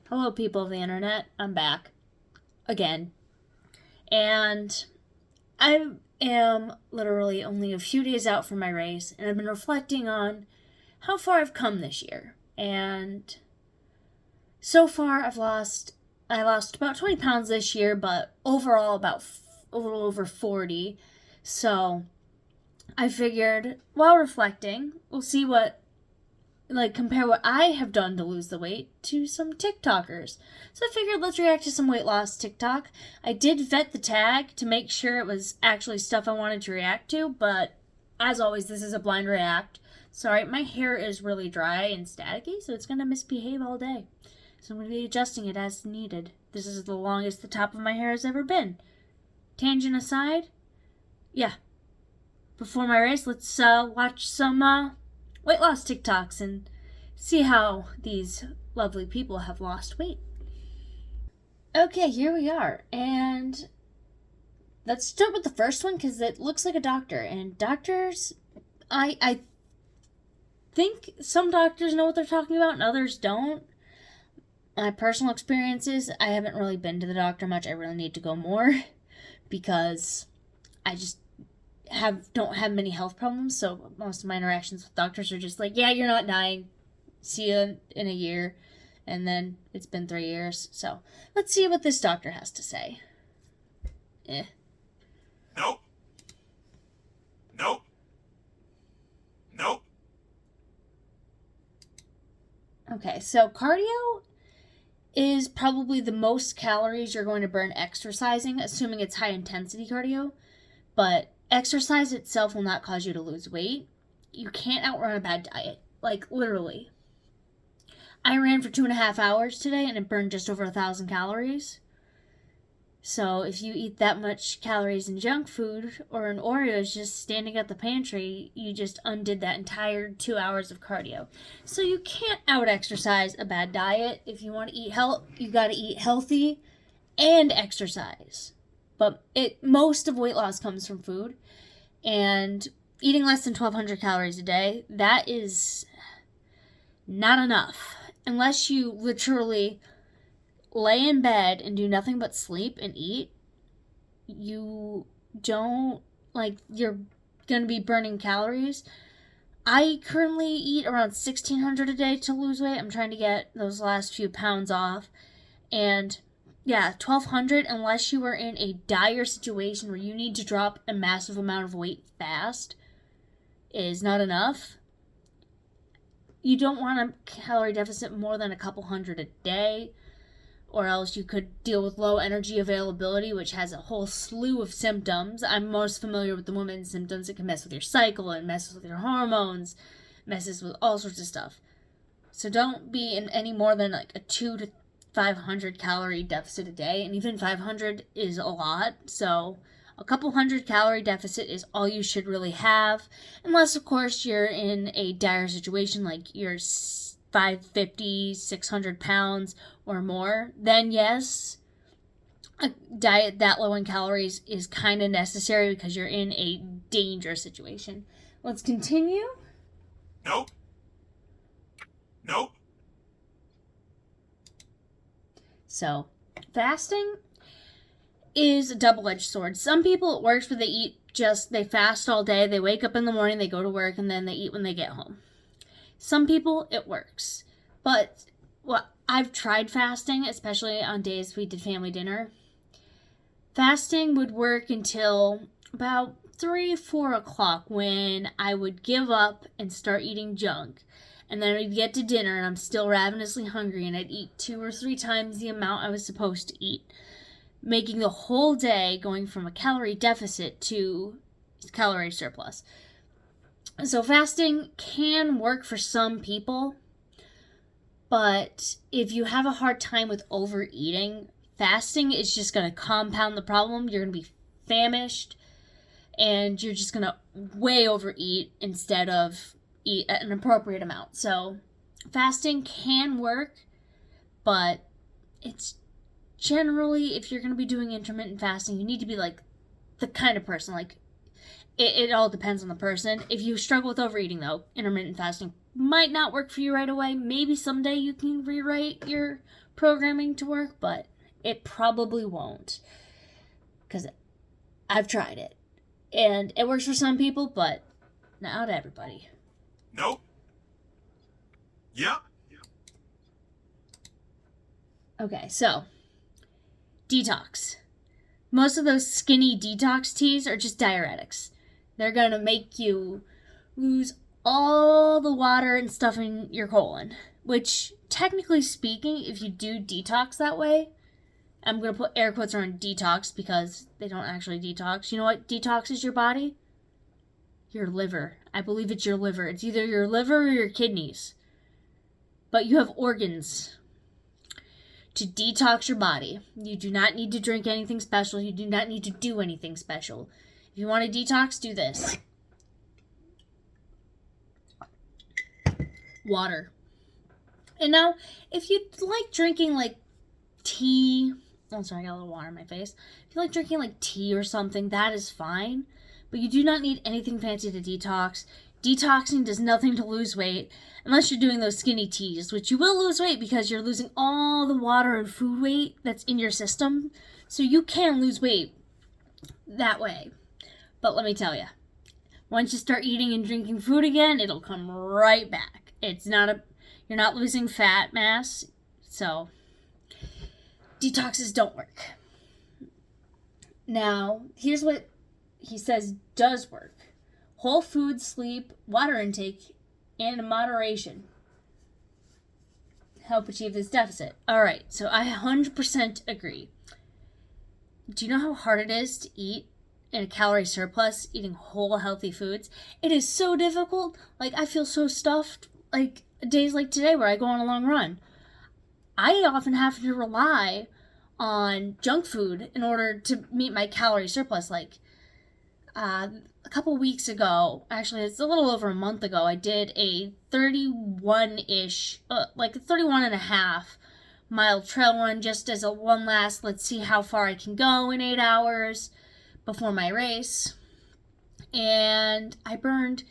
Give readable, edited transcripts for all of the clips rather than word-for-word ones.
Hello, people of the internet. I'm back again. And I am literally only a few days out from my race, and I've been reflecting on how far I've come this year. And so far, I lost about 20 pounds this year, but overall, about a little over 40. So I figured while reflecting, we'll see compare what I have done to lose the weight to some TikTokers. So I figured let's react to some weight loss TikTok. I did vet the tag to make sure it was actually stuff I wanted to react to, but as always, this is a blind react. Sorry, my hair is really dry and staticky, so it's going to misbehave all day. So I'm going to be adjusting it as needed. This is the longest the top of my hair has ever been. Tangent aside, yeah. Before my race, let's watch some weight loss TikToks and see how these lovely people have lost weight. Okay, here we are. And let's start with the first one because it looks like a doctor. And doctors, I think some doctors know what they're talking about and others don't. My personal experiences, I haven't really been to the doctor much. I really need to go more because I just don't have many health problems, so most of my interactions with doctors are just like, yeah, you're not dying. See you in a year. And then it's been 3 years. So let's see what this doctor has to say. Nope. Nope. Nope. Okay, so cardio is probably the most calories you're going to burn exercising, assuming it's high intensity cardio. But exercise itself will not cause you to lose weight. You can't outrun a bad diet. Like, literally. I ran for 2.5 hours today and it burned just over 1,000 calories. So if you eat that much calories in junk food or an Oreos just standing at the pantry, you just undid that entire 2 hours of cardio. So you can't out-exercise a bad diet. If you want to eat you got to eat healthy and exercise. But most of weight loss comes from food. And eating less than 1,200 calories a day, that is not enough. Unless you literally lay in bed and do nothing but sleep and eat, you're going to be burning calories. I currently eat around 1,600 a day to lose weight. I'm trying to get those last few pounds off. And yeah, 1,200, unless you are in a dire situation where you need to drop a massive amount of weight fast, is not enough. You don't want a calorie deficit more than a couple hundred a day, or else you could deal with low energy availability, which has a whole slew of symptoms. I'm most familiar with the women's symptoms. It can mess with your cycle and messes with your hormones, messes with all sorts of stuff. So don't be in any more than like a 200 to 500 calorie deficit a day, and even 500 is a lot. So a couple hundred calorie deficit is all you should really have, unless of course you're in a dire situation like you're 550, 600 pounds or more. Then yes, a diet that low in calories is kind of necessary because you're in a dangerous situation. Let's continue. Nope. Nope. So, fasting is a double-edged sword. Some people it works, but they fast all day, they wake up in the morning, they go to work, and then they eat when they get home. Some people it works. But I've tried fasting, especially on days we did family dinner. Fasting would work until about 3-4 o'clock when I would give up and start eating junk. And then I'd get to dinner and I'm still ravenously hungry and I'd eat 2 or 3 times the amount I was supposed to eat, making the whole day going from a calorie deficit to calorie surplus. So fasting can work for some people, but if you have a hard time with overeating, fasting is just going to compound the problem. You're going to be famished and you're just going to way overeat instead of eat an appropriate amount. So fasting can work, but it's generally, if you're going to be doing intermittent fasting, you need to be like the kind of person, like it all depends on the person. If you struggle with overeating though, intermittent fasting might not work for you right away. Maybe someday you can rewrite your programming to work, but it probably won't. Because I've tried it. And it works for some people, but not everybody. Nope. Yep. Okay, so detox. Most of those skinny detox teas are just diuretics. They're going to make you lose all the water and stuff in your colon, which, technically speaking, if you do detox that way, I'm going to put air quotes around detox because they don't actually detox. You know what detoxes your body? Your liver. I believe it's your liver. It's either your liver or your kidneys. But you have organs to detox your body. You do not need to drink anything special. You do not need to do anything special. If you want to detox, do this. Water. And now, if you like drinking like tea, oh sorry, I got a little water in my face. If you like drinking like tea or something, that is fine. But you do not need anything fancy to detox. Detoxing does nothing to lose weight, unless you're doing those skinny teas, which you will lose weight because you're losing all the water and food weight that's in your system. So you can lose weight that way. But let me tell you, once you start eating and drinking food again, it'll come right back. You're not losing fat mass, so detoxes don't work. Now, here's what he says does work. Whole food, sleep, water intake, and moderation help achieve this deficit. Alright, so I 100% agree. Do you know how hard it is to eat in a calorie surplus, eating whole healthy foods? It is so difficult. Like, I feel so stuffed, like, days like today where I go on a long run. I often have to rely on junk food in order to meet my calorie surplus. Like, a couple weeks ago, actually it's a little over a month ago, I did a 31-ish, like a 31 and a half mile trail run just as a one last, let's see how far I can go in 8 hours before my race. And I burned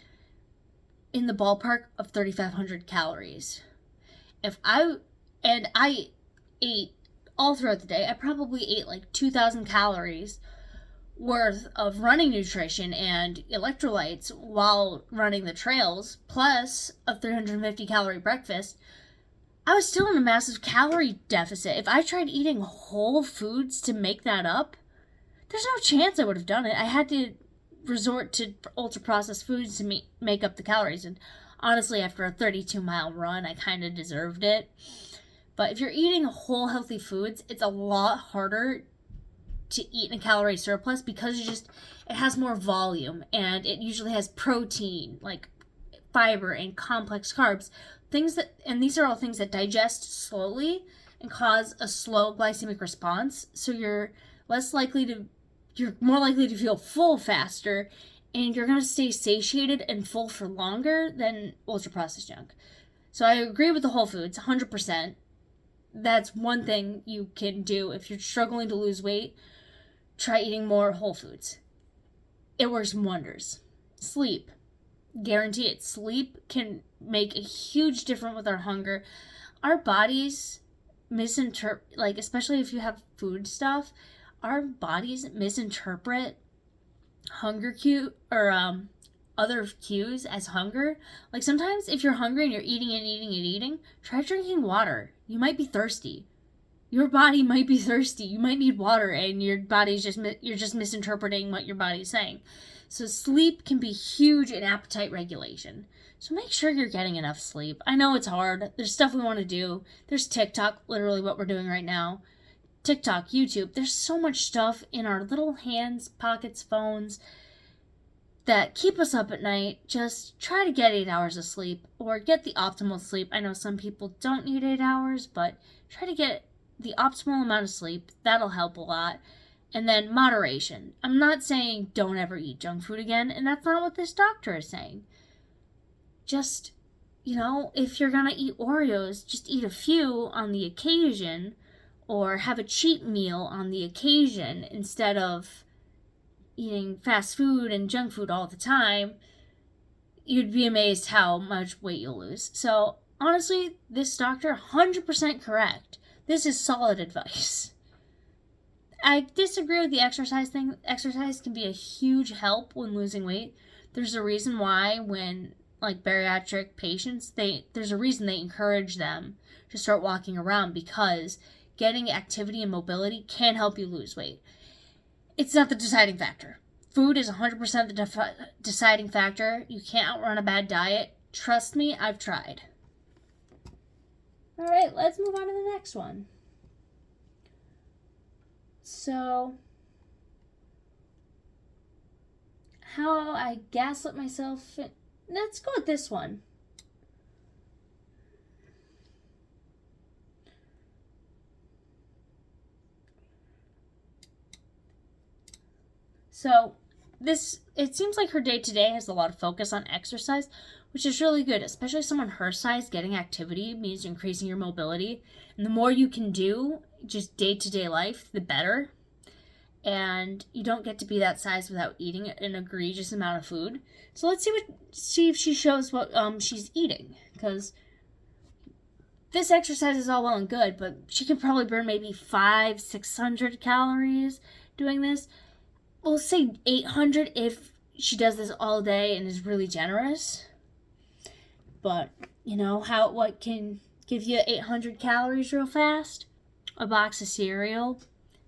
in the ballpark of 3,500 calories. I ate all throughout the day. I probably ate like 2,000 calories worth of running nutrition and electrolytes while running the trails, plus a 350 calorie breakfast. I was still in a massive calorie deficit. If I tried eating whole foods to make that up, there's no chance I would have done it. I had to resort to ultra processed foods to make up the calories, and honestly, after a 32-mile run, I kind of deserved it. But if you're eating whole healthy foods, it's a lot harder to eat in a calorie surplus because it has more volume, and it usually has protein, like fiber and complex carbs, and these are all things that digest slowly and cause a slow glycemic response. So you're more likely to feel full faster, and you're going to stay satiated and full for longer than ultra processed junk. So I agree with the whole foods 100%. That's one thing you can do if you're struggling to lose weight. Try eating more whole foods. It works wonders. Sleep. Guarantee it. Sleep can make a huge difference with our hunger. Our bodies misinterpret, especially if you have food stuff, our bodies misinterpret hunger cue or other cues as hunger. Like sometimes if you're hungry and you're eating and eating and eating, try drinking water. You might be thirsty. Your body might be thirsty. You might need water, and your body's you're just misinterpreting what your body's saying. So sleep can be huge in appetite regulation. So make sure you're getting enough sleep. I know it's hard. There's stuff we want to do. There's TikTok, literally what we're doing right now. TikTok, YouTube. There's so much stuff in our little hands, pockets, phones that keep us up at night. Just try to get 8 hours of sleep or get the optimal sleep. I know some people don't need 8 hours, but try to get the optimal amount of sleep. That'll help a lot. And then moderation. I'm not saying don't ever eat junk food again, and that's not what this doctor is saying. Just, if you're gonna eat Oreos, just eat a few on the occasion, or have a cheat meal on the occasion instead of eating fast food and junk food all the time. You'd be amazed how much weight you'll lose. So honestly, this doctor 100% correct. This is solid advice. I disagree with the exercise thing. Exercise can be a huge help when losing weight. There's a reason why when like bariatric patients, there's a reason they encourage them to start walking around, because getting activity and mobility can help you lose weight. It's not the deciding factor. Food is 100% the deciding factor. You can't outrun a bad diet. Trust me, I've tried. All right, let's move on to the next one. So, how I gaslit myself. Let's go with this one. So, it seems like her day-to-day has a lot of focus on exercise, which is really good, especially someone her size. Getting activity means increasing your mobility, and the more you can do just day-to-day life, the better. And you don't get to be that size without eating an egregious amount of food. So let's see if she shows what she's eating, because this exercise is all well and good, but she could probably burn maybe 500-600 calories doing this. We'll say 800 if she does this all day and is really generous. But you know what can give you 800 calories real fast? A box of cereal,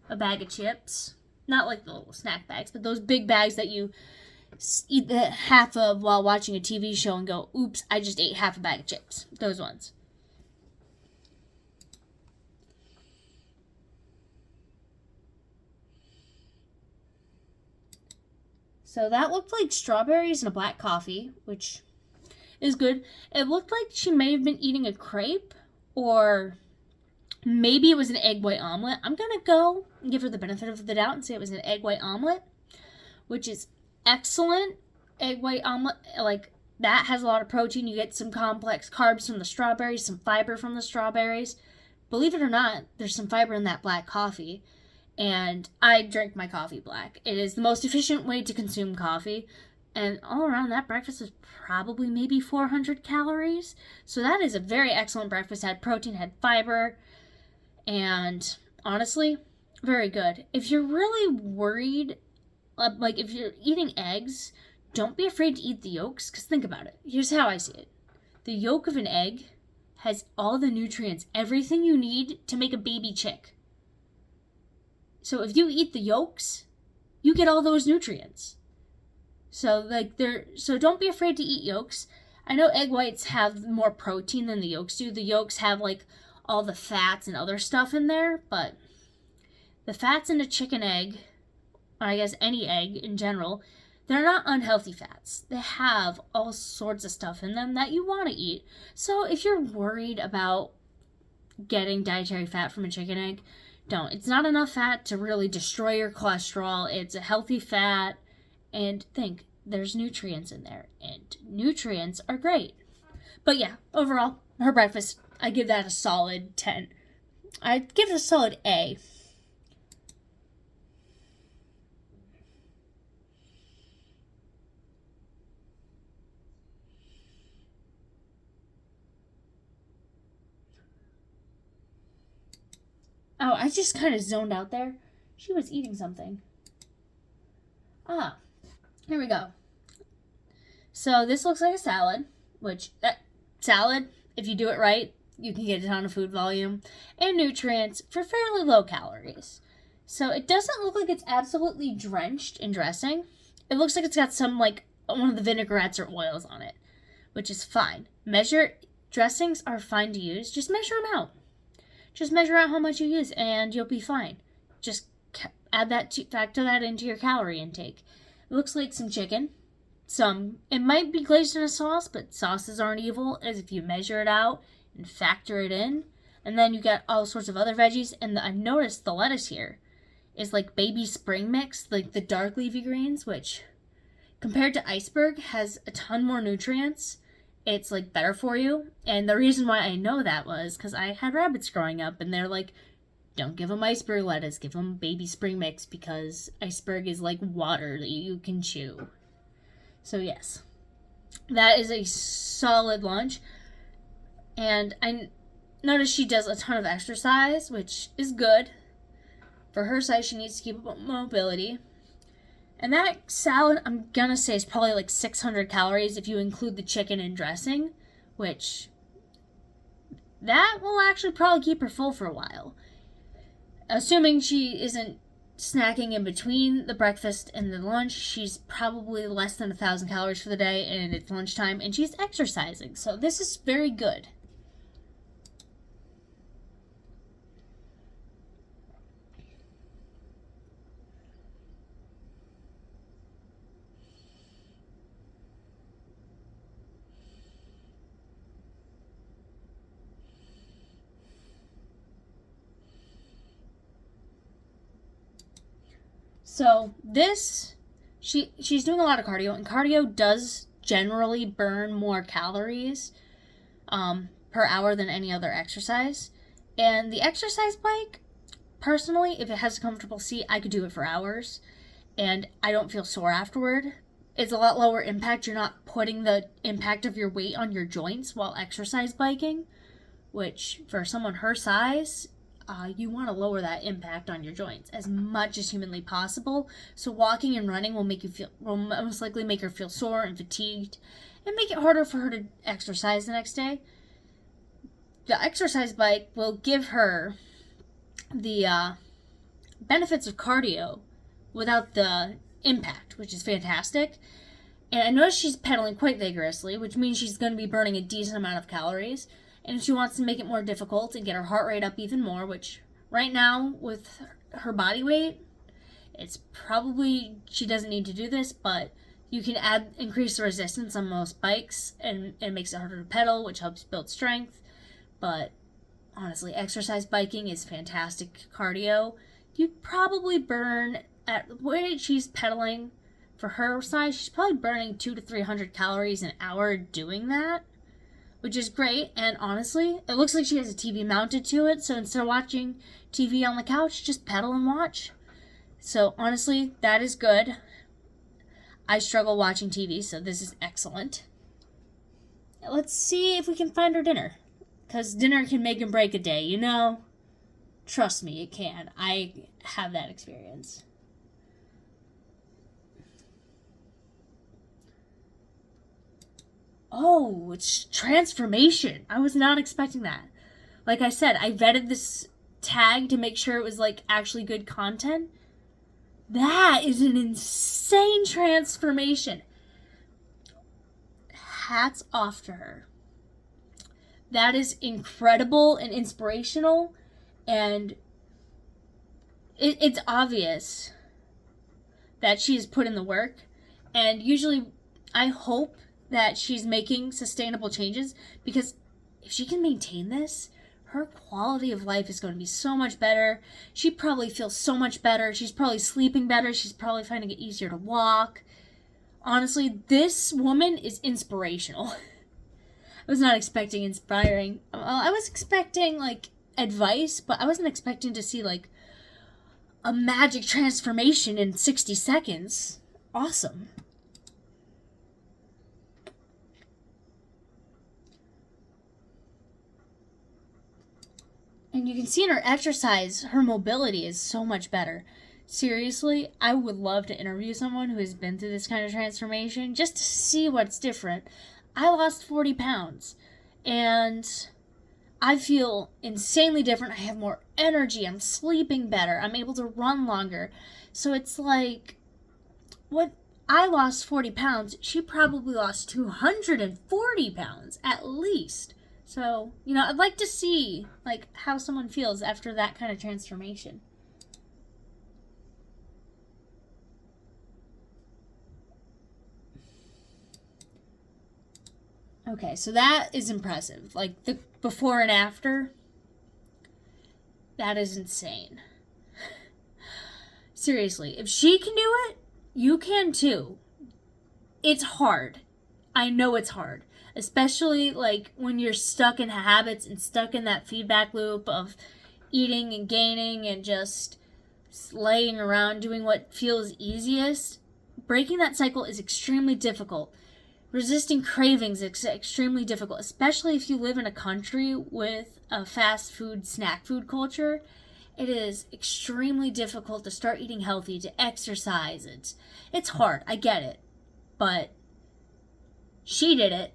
a bag of chips. Not like the little snack bags, but those big bags that you eat the half of while watching a TV show and go, oops, I just ate half a bag of chips. Those ones. So that looked like strawberries and a black coffee, which is good. It looked like she may have been eating a crepe, or maybe it was an egg white omelet. I'm going to go and give her the benefit of the doubt and say it was an egg white omelet, which is excellent. Egg white omelet, like, that has a lot of protein. You get some complex carbs from the strawberries, some fiber from the strawberries. Believe it or not, there's some fiber in that black coffee. And I drink my coffee black. It is the most efficient way to consume coffee. And all around, that breakfast was probably maybe 400 calories. So that is a very excellent breakfast. Had protein, had fiber. And honestly, very good. If you're really worried, like if you're eating eggs, don't be afraid to eat the yolks. Because think about it. Here's how I see it. The yolk of an egg has all the nutrients, everything you need to make a baby chick. So if you eat the yolks, you get all those nutrients. So don't be afraid to eat yolks. I know egg whites have more protein than the yolks do. The yolks have like all the fats and other stuff in there, but the fats in a chicken egg, or I guess any egg in general, they're not unhealthy fats. They have all sorts of stuff in them that you want to eat. So if you're worried about getting dietary fat from a chicken egg, don't. It's not enough fat to really destroy your cholesterol. It's a healthy fat. And think, there's nutrients in there. And nutrients are great. But yeah, overall, her breakfast, I give that a solid 10. I'd give it a solid A. Oh, I just kind of zoned out there. She was eating something. Ah, here we go. So this looks like a salad, which, salad, if you do it right, you can get a ton of food volume and nutrients for fairly low calories. So it doesn't look like it's absolutely drenched in dressing. It looks like it's got some, like, one of the vinaigrettes or oils on it, which is fine. Dressings are fine to use. Just measure them out. Just measure out how much you use and you'll be fine. Just factor that into your calorie intake. It looks like some chicken. It might be glazed in a sauce, but sauces aren't evil, as if you measure it out and factor it in. And then you get all sorts of other veggies. And I've noticed the lettuce here is like baby spring mix, like the dark leafy greens, which compared to iceberg has a ton more nutrients. It's like better for you. And the reason why I know that was because I had rabbits growing up and they're like, don't give them iceberg lettuce, give them baby spring mix, because iceberg is like water that you can chew. So yes, that is a solid lunch. And notice she does a ton of exercise, which is good. For her size, she needs to keep up mobility. And that salad, I'm gonna say, is probably like 600 calories if you include the chicken and dressing, which that will actually probably keep her full for a while. Assuming she isn't snacking in between the breakfast and the lunch, she's probably less than 1,000 calories for the day, and it's lunchtime, and she's exercising. So this is very good. So this, she's doing a lot of cardio, and cardio does generally burn more calories per hour than any other exercise. And the exercise bike, personally, if it has a comfortable seat, I could do it for hours, and I don't feel sore afterward. It's a lot lower impact. You're not putting the impact of your weight on your joints while exercise biking, which for someone her size, you want to lower that impact on your joints as much as humanly possible. So walking and running will most likely make her feel sore and fatigued, and make it harder for her to exercise the next day. The exercise bike will give her the benefits of cardio without the impact, which is fantastic. And I notice she's pedaling quite vigorously, which means she's going to be burning a decent amount of calories. And if she wants to make it more difficult and get her heart rate up even more, which right now with her body weight, it's probably, she doesn't need to do this, but you can increase the resistance on most bikes, and it makes it harder to pedal, which helps build strength. But honestly, exercise biking is fantastic cardio. You probably burn, at the way she's pedaling, for her size, she's probably burning 200 to 300 calories an hour doing that, which is great. And honestly, it looks like she has a TV mounted to it, so instead of watching TV on the couch, just pedal and watch. So honestly, that is good. I struggle watching TV, so this is excellent. Let's see if we can find her dinner, because dinner can make and break a day, you know? Trust me, it can. I have that experience. Oh, it's transformation. I was not expecting that. Like I said, I vetted this tag to make sure it was like actually good content. That is an insane transformation. Hats off to her. That is incredible and inspirational, and it's obvious that she's put in the work. And usually I hope that she's making sustainable changes, because if she can maintain this, her quality of life is going to be so much better. She probably feels so much better. She's probably sleeping better. She's probably finding it easier to walk. Honestly, this woman is inspirational. I was not expecting inspiring. I was expecting, like, advice, but I wasn't expecting to see, like, a magic transformation in 60 seconds. Awesome. And you can see in her exercise, her mobility is so much better. Seriously, I would love to interview someone who has been through this kind of transformation just to see what's different. I lost 40 pounds, and I feel insanely different. I have more energy. I'm sleeping better. I'm able to run longer. So it's like, what I lost 40 pounds, she probably lost 240 pounds at least. So, you know, I'd like to see, like, how someone feels after that kind of transformation. Okay, so that is impressive. Like, the before and after, that is insane. Seriously, if she can do it, you can too. It's hard. I know it's hard. Especially, like, when you're stuck in habits and stuck in that feedback loop of eating and gaining and just laying around doing what feels easiest. Breaking that cycle is extremely difficult. Resisting cravings is extremely difficult, especially if you live in a country with a fast food, snack food culture. It is extremely difficult to start eating healthy, to exercise. It's hard, I get it. But she did it,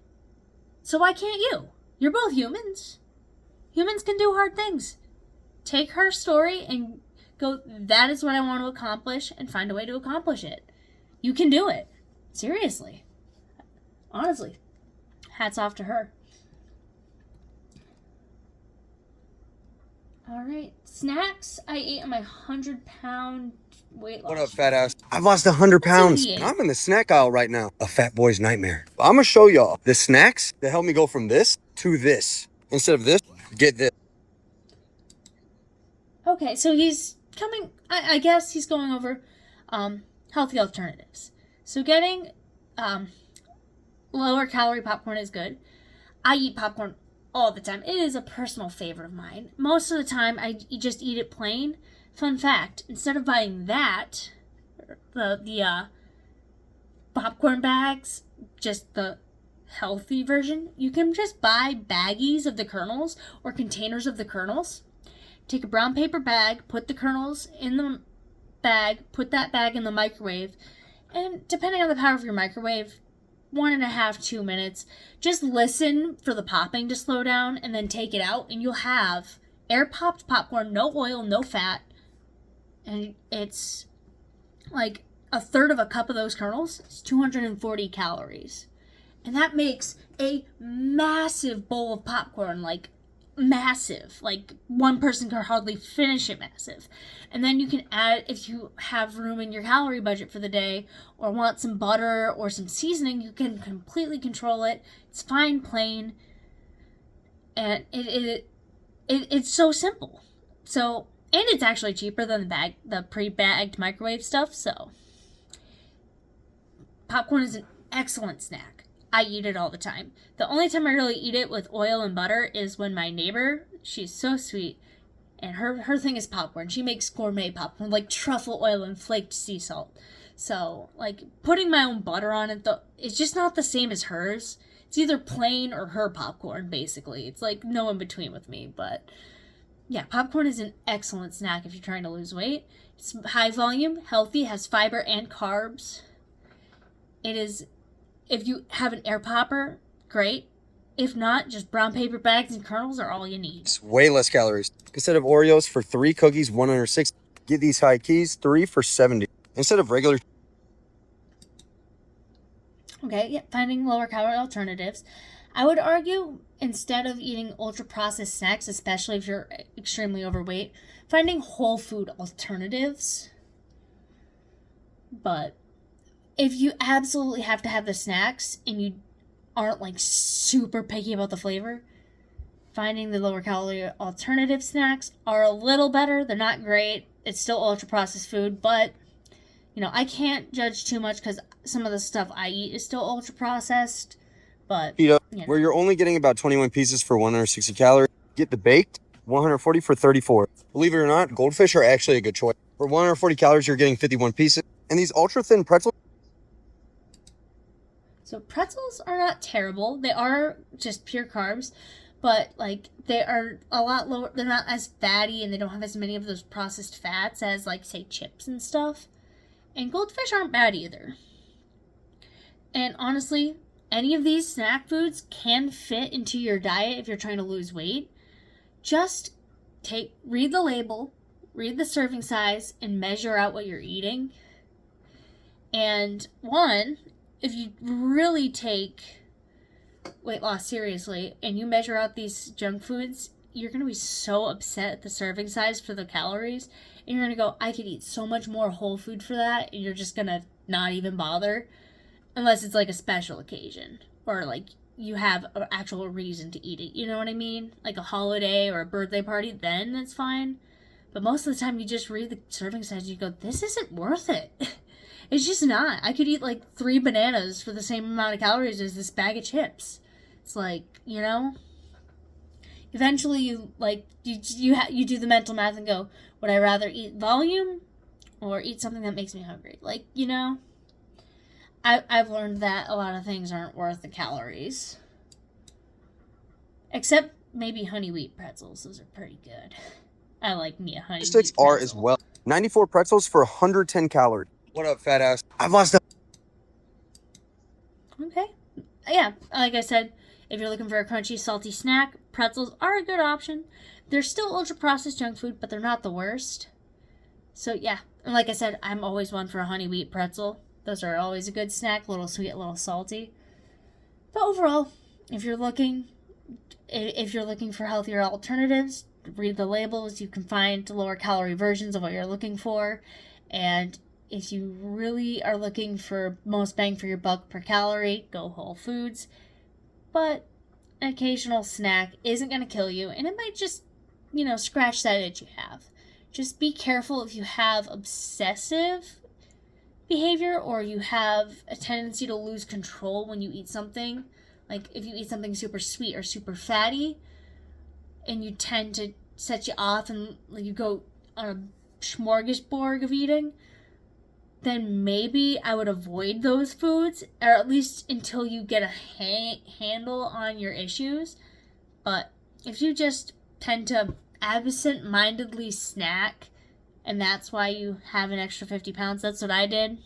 so why can't you? You're both humans. Humans can do hard things. Take her story and go, that is what I want to accomplish, and find a way to accomplish it. You can do it. Seriously. Honestly, hats off to her. All right, snacks. I ate my 100-pound weight loss. What up, fat ass? I've lost 100 pounds. idiot. I'm in the snack aisle right now. A fat boy's nightmare. I'm gonna show y'all the snacks that help me go from this to this. Instead of this, get this. Okay, so he's coming. I guess he's going over healthy alternatives. So getting lower calorie popcorn is good. I eat popcorn all the time. It is a personal favorite of mine. Most of the time, I just eat it plain. Fun fact: instead of buying that, the popcorn bags, just the healthy version, you can just buy baggies of the kernels or containers of the kernels. Take a brown paper bag, put the kernels in the bag, put that bag in the microwave, and depending on the power of your microwave, 1.5 to 2 minutes, just listen for the popping to slow down and then take it out, and you'll have air popped popcorn, no oil, no fat, and it's like a third of a cup of those kernels. It's 240 calories, and that makes a massive bowl of popcorn, like massive, like one person could hardly finish it massive. And then you can add, if you have room in your calorie budget for the day or want some butter or some seasoning, you can completely control it. It's fine plain, and it's so simple. So, and it's actually cheaper than the pre-bagged microwave stuff. So popcorn is an excellent snack. I eat it all the time. The only time I really eat it with oil and butter is when my neighbor, she's so sweet, and her thing is popcorn. She makes gourmet popcorn, like truffle oil and flaked sea salt. So, like, putting my own butter on it, though, it's just not the same as hers. It's either plain or her popcorn, basically. It's like no in between with me, but yeah, popcorn is an excellent snack if you're trying to lose weight. It's high volume, healthy, has fiber and carbs. It is, if you have an air popper, great. If not, just brown paper bags and kernels are all you need. It's way less calories. Instead of Oreos for 3 cookies, 106, get these high keys, 3 for 70. Instead of regular. Okay, yeah, finding lower calorie alternatives. I would argue, instead of eating ultra processed snacks, especially if you're extremely overweight, finding whole food alternatives. But if you absolutely have to have the snacks and you aren't like super picky about the flavor, finding the lower calorie alternative snacks are a little better. They're not great. It's still ultra processed food, but you know, I can't judge too much because some of the stuff I eat is still ultra processed. But Pita, you know. where you're only getting about 21 pieces for 160 calories. Get the baked, 140 for 34. Believe it or not, goldfish are actually a good choice. For 140 calories, you're getting 51 pieces. And these ultra thin pretzels. So pretzels are not terrible. They are just pure carbs, but like they are a lot lower. They're not as fatty and they don't have as many of those processed fats as like say chips and stuff. And goldfish aren't bad either. And honestly, any of these snack foods can fit into your diet if you're trying to lose weight. Just read the label, read the serving size, and measure out what you're eating. And one, if you really take weight loss seriously and you measure out these junk foods, you're going to be so upset at the serving size for the calories. And you're going to go, I could eat so much more whole food for that. And you're just going to not even bother. Unless it's like a special occasion. Or like you have an actual reason to eat it. You know what I mean? Like a holiday or a birthday party, then that's fine. But most of the time you just read the serving size and you go, this isn't worth it. It's just not. I could eat like 3 bananas for the same amount of calories as this bag of chips. It's like, you know? Eventually you like, you do the mental math and go, would I rather eat volume or eat something that makes me hungry? Like, you know? I've learned that a lot of things aren't worth the calories. Except maybe honey wheat pretzels. Those are pretty good. I like me a honey wheat Sticks pretzel. are as well. 94 pretzels for 110 calories. What up, fat ass? I've lost a... Okay. Yeah, like I said, if you're looking for a crunchy, salty snack, pretzels are a good option. They're still ultra-processed junk food, but they're not the worst. So, yeah. And like I said, I'm always one for a honey wheat pretzel. Those are always a good snack. A little sweet, a little salty. But overall, if you're looking for healthier alternatives, read the labels. You can find lower calorie versions of what you're looking for. And if you really are looking for most bang for your buck per calorie, go Whole Foods. But an occasional snack isn't going to kill you, and it might just, scratch that itch you have. Just be careful if you have obsessive behavior or you have a tendency to lose control when you eat something. Like if you eat something super sweet or super fatty, and you tend to set you off and you go on a smorgasbord of eating, then maybe I would avoid those foods, or at least until you get a handle on your issues. But if you just tend to absent-mindedly snack, and that's why you have an extra 50 pounds, that's what I did.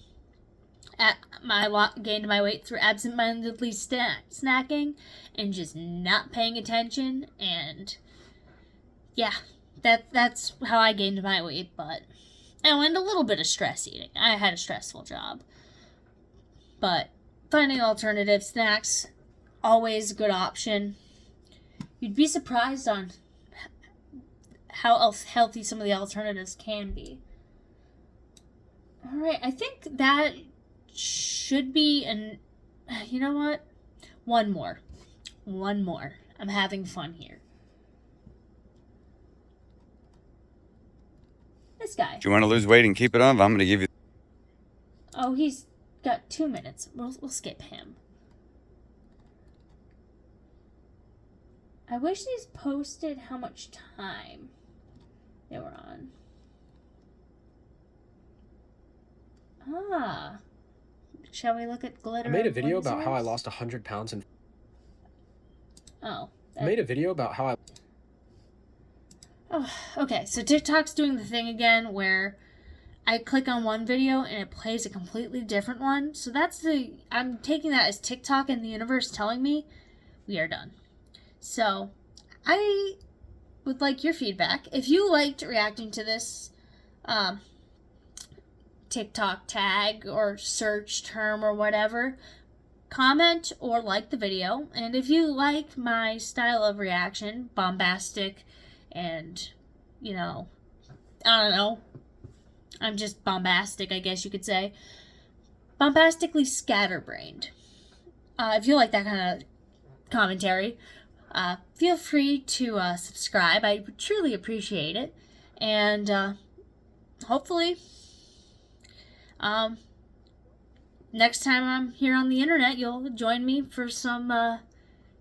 Gained my weight through absent-mindedly snacking and just not paying attention, and yeah, that's how I gained my weight. But and a little bit of stress eating. I had a stressful job. But finding alternative snacks, always a good option. You'd be surprised on how healthy some of the alternatives can be. Alright, I think that should be you know what? One more. I'm having fun here. This guy. Do you want to lose weight and keep it on? I'm going to give you... Oh, he's got 2 minutes. We'll skip him. I wish these posted how much time they were on. Ah. Shall we look at glitter? I made a video about how I lost 100 pounds in... Oh. I made a video about how I... Oh, okay, so TikTok's doing the thing again where I click on one video and it plays a completely different one. So I'm taking that as TikTok and the universe telling me we are done. So I would like your feedback. If you liked reacting to this TikTok tag or search term or whatever, comment or like the video. And if you like my style of reaction, bombastic, and, I don't know, I'm just bombastic, I guess you could say. Bombastically scatterbrained. If you like that kind of commentary, feel free to subscribe. I would truly appreciate it. And hopefully, next time I'm here on the internet, you'll join me for some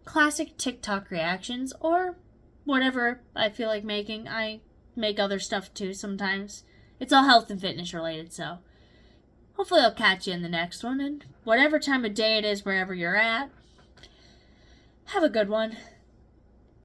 classic TikTok reactions or whatever I feel like making. I make other stuff too sometimes. It's all health and fitness related, so hopefully I'll catch you in the next one. And whatever time of day it is, wherever you're at, have a good one.